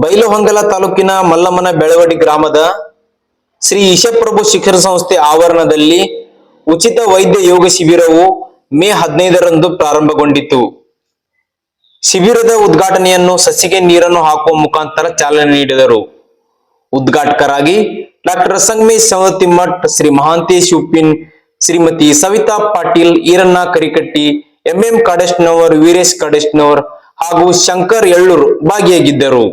ಬೈಲಹೊಂಗಲ ತಾಲೂಕಿನ ಮಲ್ಲಮ್ಮನ ಬೆಳವಡಿ ಗ್ರಾಮದ ಶ್ರೀ ಈಶಪ್ರಭು ಶಿಖರ ಸಂಸ್ಥೆ ಆವರಣದಲ್ಲಿ ಉಚಿತ ವೈದ್ಯ ಯೋಗ ಶಿಬಿರವು ಮೇ 15ರಂದು ಪ್ರಾರಂಭಗೊಂಡಿತು. ಶಿಬಿರದ ಉದ್ಘಾಟನೆಯನ್ನು ಸಸಿಗೆ ನೀರನ್ನು ಹಾಕುವ ಮುಖಾಂತರ ಚಾಲನೆ ನೀಡಿದರು. ಉದ್ಘಾಟಕರಾಗಿ ಡಾಕ್ಟರ್ ಸಂಗಮೇಶ್ ಸವತಿಮಠ್, ಶ್ರೀ ಮಹಾಂತೇಶ್ ಉಪ್ಪಿನ್, ಶ್ರೀಮತಿ ಸವಿತಾ ಪಾಟೀಲ್, ಈರಣ್ಣ ಕರಿಕಟ್ಟಿ, ಎಂಎಂ ಕಾಡೇಶ್ನವರ್, ವೀರೇಶ್ ಕಾಡೇಶ್ನವರ್ ಹಾಗೂ ಶಂಕರ್ ಎಳ್ಳೂರ್ ಭಾಗಿಯಾಗಿದ್ದರು.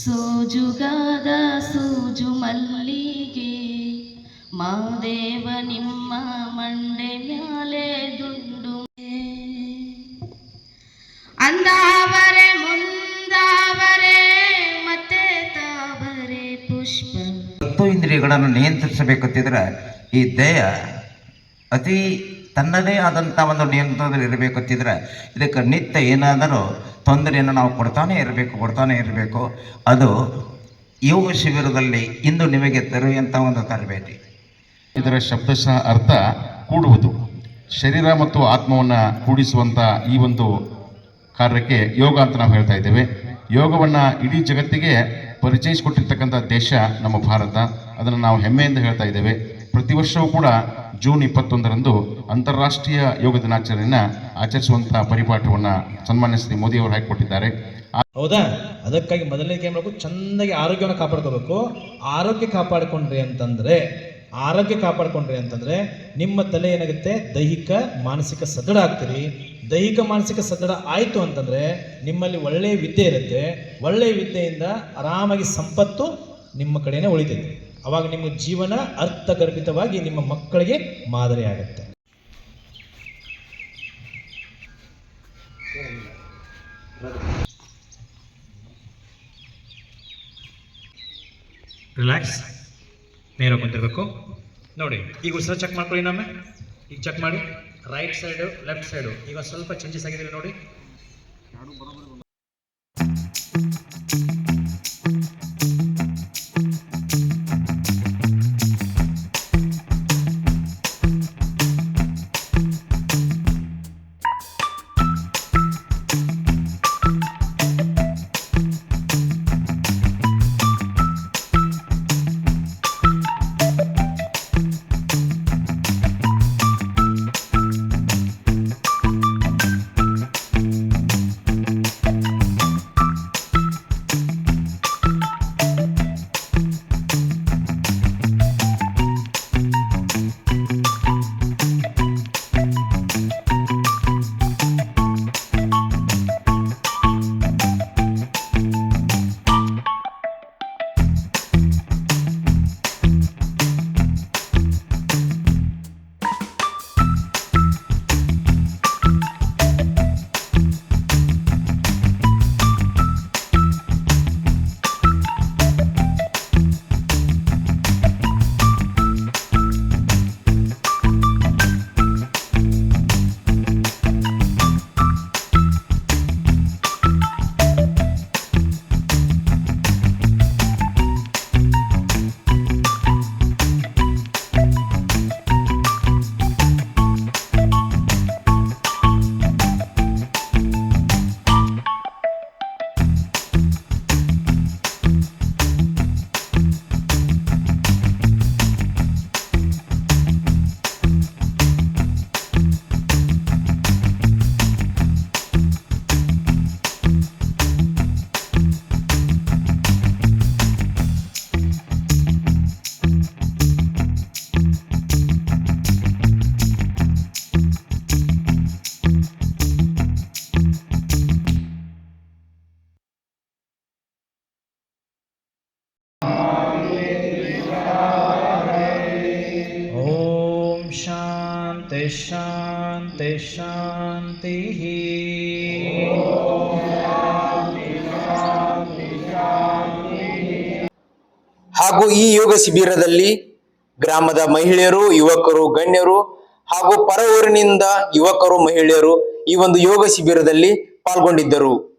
ಸೋಜುಗಾದ ಸೂಜು ಮಲ್ಲಿಗೆ ಮಾದೇವ ನಿಮ್ಮ ಮಂಡೆ ಮ್ಯಾಲೆ ದುಂಡು ಅಂದಾವರೆ ಮುಂದಾವರೆ ಮತ್ತೆ ತಾವರೆ ಪುಷ್ಪ. 10 ಇಂದ್ರಿಯಗಳನ್ನು ನಿಯಂತ್ರಿಸಬೇಕಂತಿದ್ರೆ ಈ ದೇಹ ಅತಿ ತನ್ನದೇ ಆದಂಥ ಒಂದು ನಿಯಂತ್ರಣದಲ್ಲಿ ಇರಬೇಕಂತಿದ್ರೆ ಇದಕ್ಕೆ ನಿತ್ಯ ಏನಾದರೂ ತೊಂದರೆಯನ್ನು ನಾವು ಕೊಡ್ತಾನೆ ಇರಬೇಕು. ಅದು ಯೋಗ ಶಿಬಿರದಲ್ಲಿ ಇಂದು ನಿಮಗೆ ತರುವಂಥ ಒಂದು ತರಬೇತಿ. ಇದರ ಶಬ್ದಶಃ ಅರ್ಥ ಕೂಡುವುದು. ಶರೀರ ಮತ್ತು ಆತ್ಮವನ್ನು ಕೂಡಿಸುವಂಥ ಈ ಒಂದು ಕಾರ್ಯಕ್ಕೆ ಯೋಗ ಅಂತ ನಾವು ಹೇಳ್ತಾ ಇದ್ದೇವೆ. ಯೋಗವನ್ನು ಇಡೀ ಜಗತ್ತಿಗೆ ಪರಿಚಯಿಸಿಕೊಟ್ಟಿರ್ತಕ್ಕಂಥ ದೇಶ ನಮ್ಮ ಭಾರತ. ಅದನ್ನು ನಾವು ಹೆಮ್ಮೆಯಿಂದ ಹೇಳ್ತಾ ಇದ್ದೇವೆ. ಪ್ರತಿ ವರ್ಷವೂ ಕೂಡ ಜೂನ್ 21ರಂದು ಅಂತಾರಾಷ್ಟ್ರೀಯ ಯೋಗ ದಿನಾಚರಣೆಯನ್ನು ಆಚರಿಸುವಂಥ ಪರಿಪಾಠವನ್ನು ಸನ್ಮಾನ್ಯ ಶ್ರೀ ಮೋದಿ ಅವರು ಹಾಕಿಕೊಟ್ಟಿದ್ದಾರೆ. ಹೌದಾ? ಅದಕ್ಕಾಗಿ ಮೊದಲನೇ ಏನು ಮಾಡಬೇಕು, ಚೆನ್ನಾಗಿ ಆರೋಗ್ಯವನ್ನು ಕಾಪಾಡ್ಕೋಬೇಕು. ಆರೋಗ್ಯ ಕಾಪಾಡ್ಕೊಂಡ್ರಿ ಅಂತಂದ್ರೆ ನಿಮ್ಮ ತಲೆ ಏನಾಗುತ್ತೆ, ದೈಹಿಕ ಮಾನಸಿಕ ಸದೃಢ ಆಗ್ತೀರಿ. ದೈಹಿಕ ಮಾನಸಿಕ ಸದೃಢ ಆಯಿತು ಅಂತಂದ್ರೆ ನಿಮ್ಮಲ್ಲಿ ಒಳ್ಳೆಯ ವಿದ್ಯೆ ಇರುತ್ತೆ. ಒಳ್ಳೆಯ ವಿದ್ಯೆಯಿಂದ ಆರಾಮಾಗಿ ಸಂಪತ್ತು ನಿಮ್ಮ ಕಡೆನೇ ಉಳಿತೈತಿ. ಅವಾಗ ನಿಮ್ಮ ಜೀವನ ಅರ್ಥಗರ್ಭಿತವಾಗಿ ನಿಮ್ಮ ಮಕ್ಕಳಿಗೆ ಮಾದರಿ ಆಗುತ್ತೆ. ರಿಲ್ಯಾಕ್ಸ್, ನೇರ ಕುಂತಿರ್ಬೇಕು. ನೋಡಿ, ಈಗ ಉಸಿರು ಚೆಕ್ ಮಾಡ್ಕೊಳ್ಳಿ. ನಮ್ಮೆ ಈಗ ಚೆಕ್ ಮಾಡಿ. ರೈಟ್ ಸೈಡು, ಲೆಫ್ಟ್ ಸೈಡು ಈಗ ಸ್ವಲ್ಪ ಚೇಂಜಸ್ ಆಗಿದೆ ನೋಡಿ. ಶಾಂತಿ ಶಾಂತಿ. ಹಾಗೂ ಈ ಯೋಗ ಶಿಬಿರದಲ್ಲಿ ಗ್ರಾಮದ ಮಹಿಳೆಯರು, ಯುವಕರು, ಗಣ್ಯರು ಹಾಗೂ ಪರ ಊರಿನಿಂದ ಯುವಕರು ಮಹಿಳೆಯರು ಈ ಒಂದು ಯೋಗ ಶಿಬಿರದಲ್ಲಿ ಪಾಲ್ಗೊಂಡಿದ್ದರು.